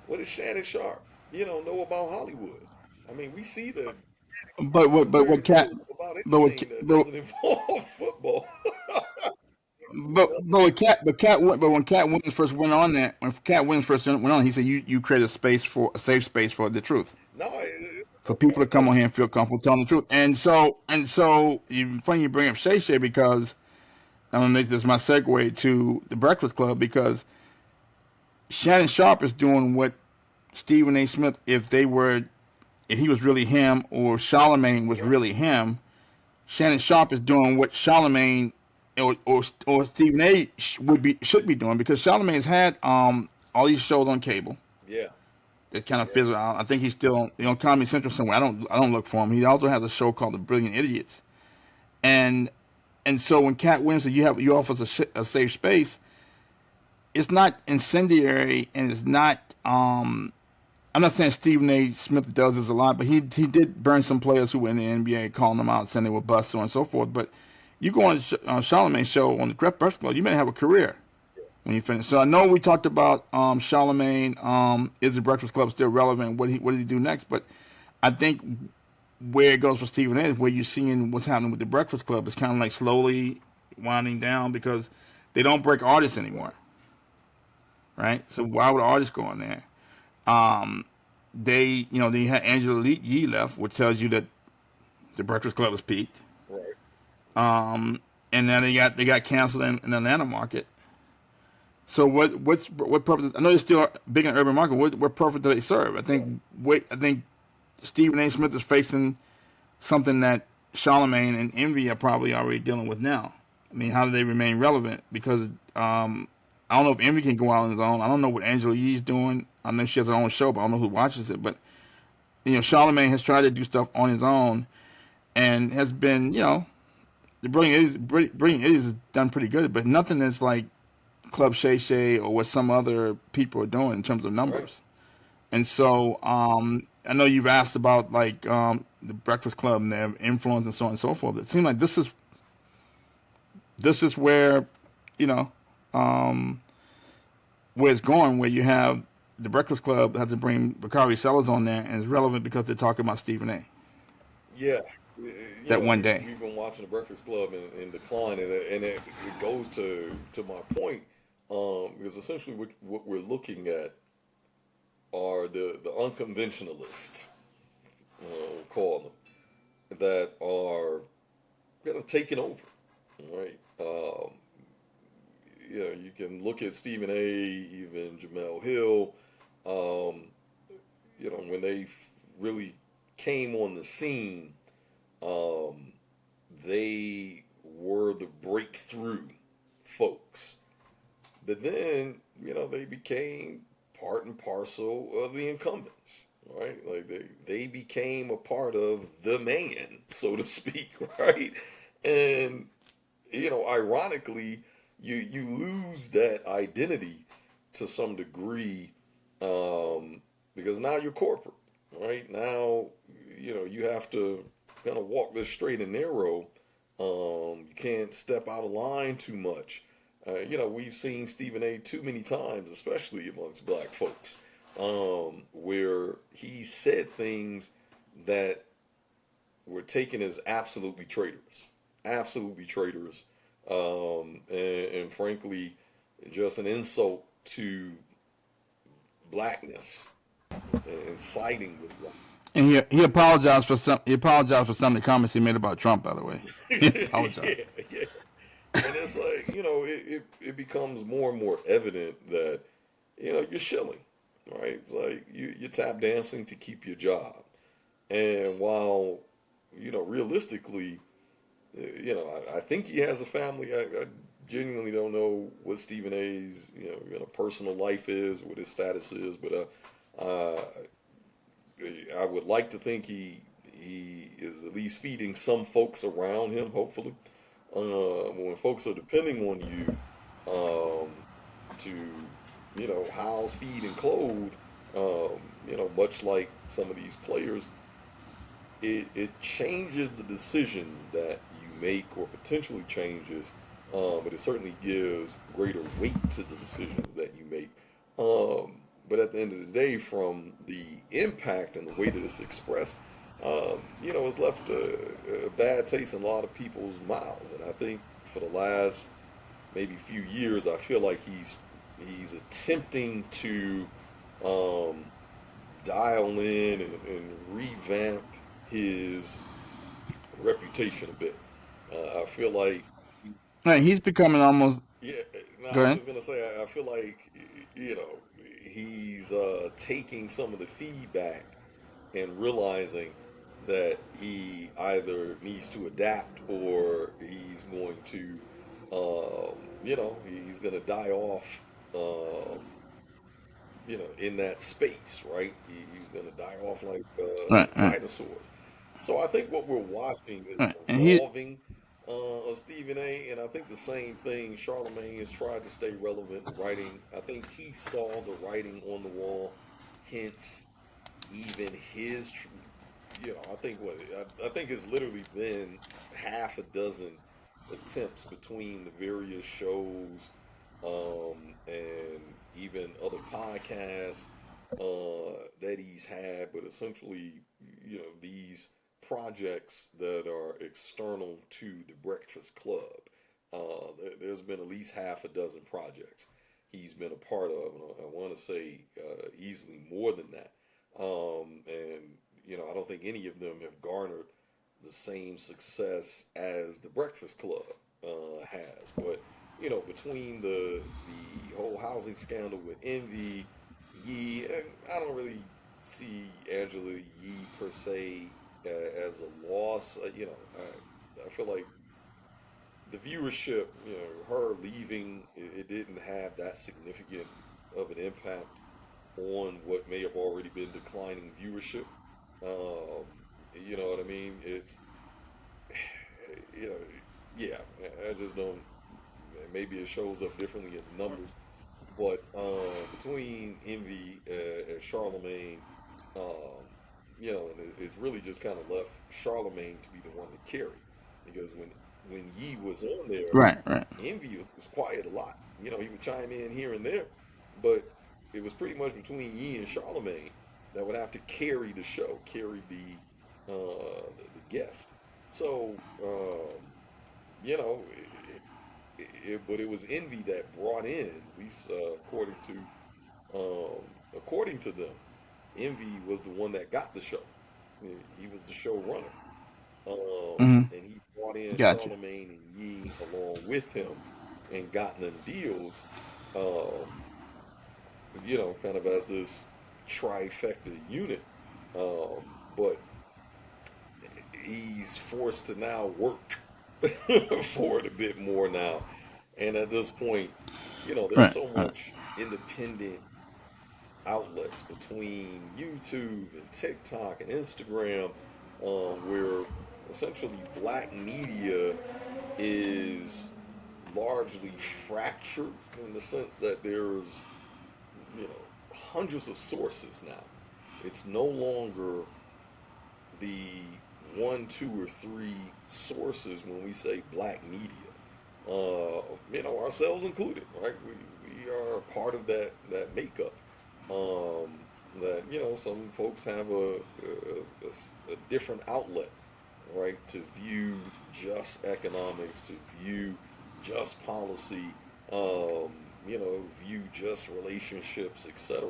What does Shannon Sharp, know about Hollywood? I mean, we see that But very what cat, little about but what, anything that doesn't involve football. but when Cat Williams first went on that, when Cat Williams first went on, he said you create a safe space for the truth, No, it's for a people to come on podcast. here and feel comfortable telling the truth. And so funny you bring up Shay Shay, because I'm gonna make this my segue to the Breakfast Club, because Shannon Sharp is doing what Stephen A. Smith, if he was really him, or Charlemagne was Right. really him, Shannon Sharp is doing what Charlemagne or Stephen A. should be doing, because Charlemagne's had all these shows on cable Yeah. that kind of Yeah. fizzled out. I think he's still on Comedy Central somewhere. I don't look for him. He also has a show called The Brilliant Idiots, and so when Cat Williams said you offer us a safe space, it's not incendiary, and it's not. I'm not saying Stephen A. Smith does this a lot, but he did burn some players who were in the NBA, calling them out, saying they were busts, so on and so forth. But you go on Charlemagne's show on the Breakfast Club, you may have a career when you finish. So I know we talked about Charlemagne. Is the Breakfast Club still relevant? What did he do next? But I think where it goes for Stephen A. is where you're seeing what's happening with the Breakfast Club. It's kind of like slowly winding down, because they don't break artists anymore, right? So why would artists go on there? Um, they had Angela Yee left, which tells you that the Breakfast Club has peaked. Right. And then they got canceled in the Atlanta market. So what purpose? I know they're still big in the urban market. What purpose do they serve? I think Stephen A. Smith is facing something that Charlemagne and Envy are probably already dealing with now. I mean, how do they remain relevant? Because I don't know if Envy can go out on his own. I don't know what Angela Yee's doing. I know she has her own show, but I don't know who watches it. But Charlemagne has tried to do stuff on his own and has been, the Brilliant Idiots has done pretty good, but nothing is like Club Shay Shay or what some other people are doing in terms of Right. numbers. And so I know you've asked about like the Breakfast Club and their influence and so on and so forth. It seems like this is where you know where it's going, where you have the Breakfast Club has to bring Bakari Sellers on there, and it's relevant because they're talking about Stephen A. Yeah. That one day. We've been watching the Breakfast Club in decline, and it goes to my point, because essentially what we're looking at are the unconventionalists, we'll call them, that are kind of taking over, right? You can look at Stephen A, even Jamel Hill. Um, when they really came on the scene, um, they were the breakthrough folks. But then, they became part and parcel of the incumbents, right? Like they became a part of the man, so to speak, right? And ironically, you lose that identity to some degree, because now you're corporate, right? Now, you have to kind of walk this straight and narrow. You can't step out of line too much. We've seen Stephen A. too many times, especially amongst black folks, where he said things that were taken as absolutely traitorous, and frankly, just an insult to blackness and siding with black. And he apologized for some. He apologized for some of the comments he made about Trump. By the way, he apologized. Yeah. And it's like, it becomes more and more evident that, you're shilling, right? It's like you're tap dancing to keep your job. And while, realistically, I think he has a family. I genuinely don't know what Stephen A's, personal life is, what his status is, but I would like to think he is at least feeding some folks around him, hopefully. When folks are depending on you, to, house, feed, and clothe, much like some of these players, it changes the decisions that you make, or potentially changes, but it certainly gives greater weight to the decisions that you make. But at the end of the day, from the impact and the way that it's expressed, it's left a bad taste in a lot of people's mouths. And I think for the last maybe few years, I feel like he's attempting to dial in and revamp his reputation a bit. I feel like, Right, he's becoming almost. yeah. No, Go I was ahead. just gonna say, I feel like, he's taking some of the feedback and realizing that he either needs to adapt, or he's going to, he's going to die off, um, in that space, right? He's going to die off like Right, right, dinosaurs. So I think what we're watching is right. And he. evolving of Stephen A. And I think the same thing, Charlemagne has tried to stay relevant writing. I think he saw the writing on the wall, hence even his, I think I think it's literally been half a dozen attempts between the various shows, and even other podcasts that he's had, but essentially, these projects that are external to the Breakfast Club. There's been at least half a dozen projects he's been a part of, and I want to say easily more than that. And I don't think any of them have garnered the same success as the Breakfast Club has. But between the whole housing scandal with Envy, Yee, and I don't really see Angela Yee per se as a loss. I feel like the viewership, her leaving, it didn't have that significant of an impact on what may have already been declining viewership. Um, you know what I mean? It's, you know, yeah, I just don't. Maybe it shows up differently in the numbers, but between Envy and Charlemagne, um, and it's really just kind of left Charlemagne to be the one to carry, because when Yee was on there, Right, right. Envy was quiet a lot. He would chime in here and there, but it was pretty much between Yee and Charlemagne that would have to carry the show, carry the guest. So, you know, but it was Envy that brought in, at least according to them, Envy was the one that got the show. He was the showrunner. And he brought in Gotcha. Charlemagne and Yee along with him and gotten them deals, um, kind of as this trifecta unit. But he's forced to now work for it a bit more now. And at this point, there's Right. so much independent outlets between YouTube and TikTok and Instagram, where essentially black media is largely fractured in the sense that there's, hundreds of sources now. It's no longer the one, two, or three sources when we say black media. Ourselves included, right? We are part of that makeup. Um, that some folks have a different outlet, right, to view just economics, to view just policy, view just relationships, etc.,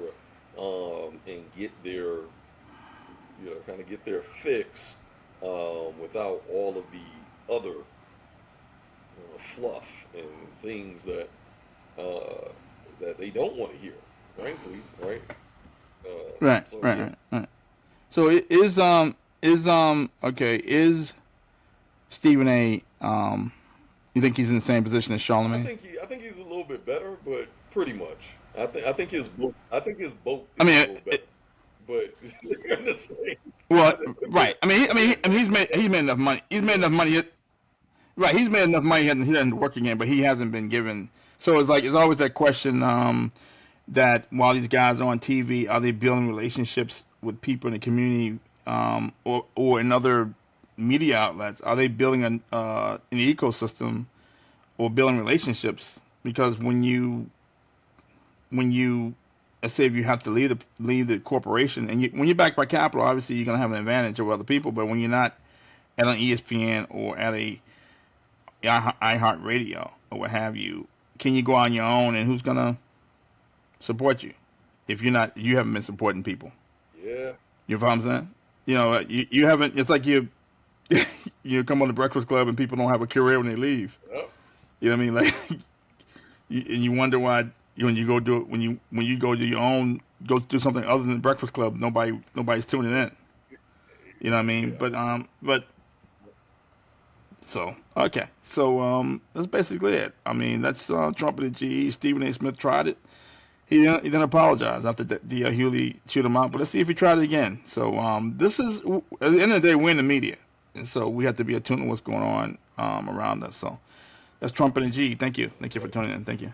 and get their kind of get their fix without all of the other fluff and things that they don't want to hear, frankly, right? Right. So Right. yeah, Right. Right. So is Stephen A. You think he's in the same position as Charlemagne? I think he's a little bit better, but pretty much. I think his boat I is a mean, little better, but they're in the same. well, right. They're in the He's made enough money. He's made enough money. Right. He's made enough money. He doesn't work again, but he hasn't been given. So it's always that question. That while these guys are on TV, are they building relationships with people in the community, or in other media outlets? Are they building an ecosystem or building relationships? Because when you let's say if you have to leave the corporation, and when you're backed by capital, obviously you're gonna have an advantage over other people. But when you're not at an ESPN or at a iHeartRadio or what have you, can you go on your own, and who's gonna support you if you haven't been supporting people? Yeah, You know what I'm saying? You haven't. It's like you come on the Breakfast Club and people don't have a career when they leave. yep, You know what I mean? Like, and you wonder why when you go do it when you go do your own go do something other than the Breakfast Club, nobody's tuning in. You know what I mean? yeah. But so okay, so that's basically it. I mean, that's Trump and the GE. Stephen A. Smith tried it. He didn't apologize after D.L. Hewley chewed him out. But let's see if he tried it again. So this is at the end of the day, we're in the media, and so we have to be attuned to what's going on around us. So that's Trump and the G. Thank you for tuning in. Thank you.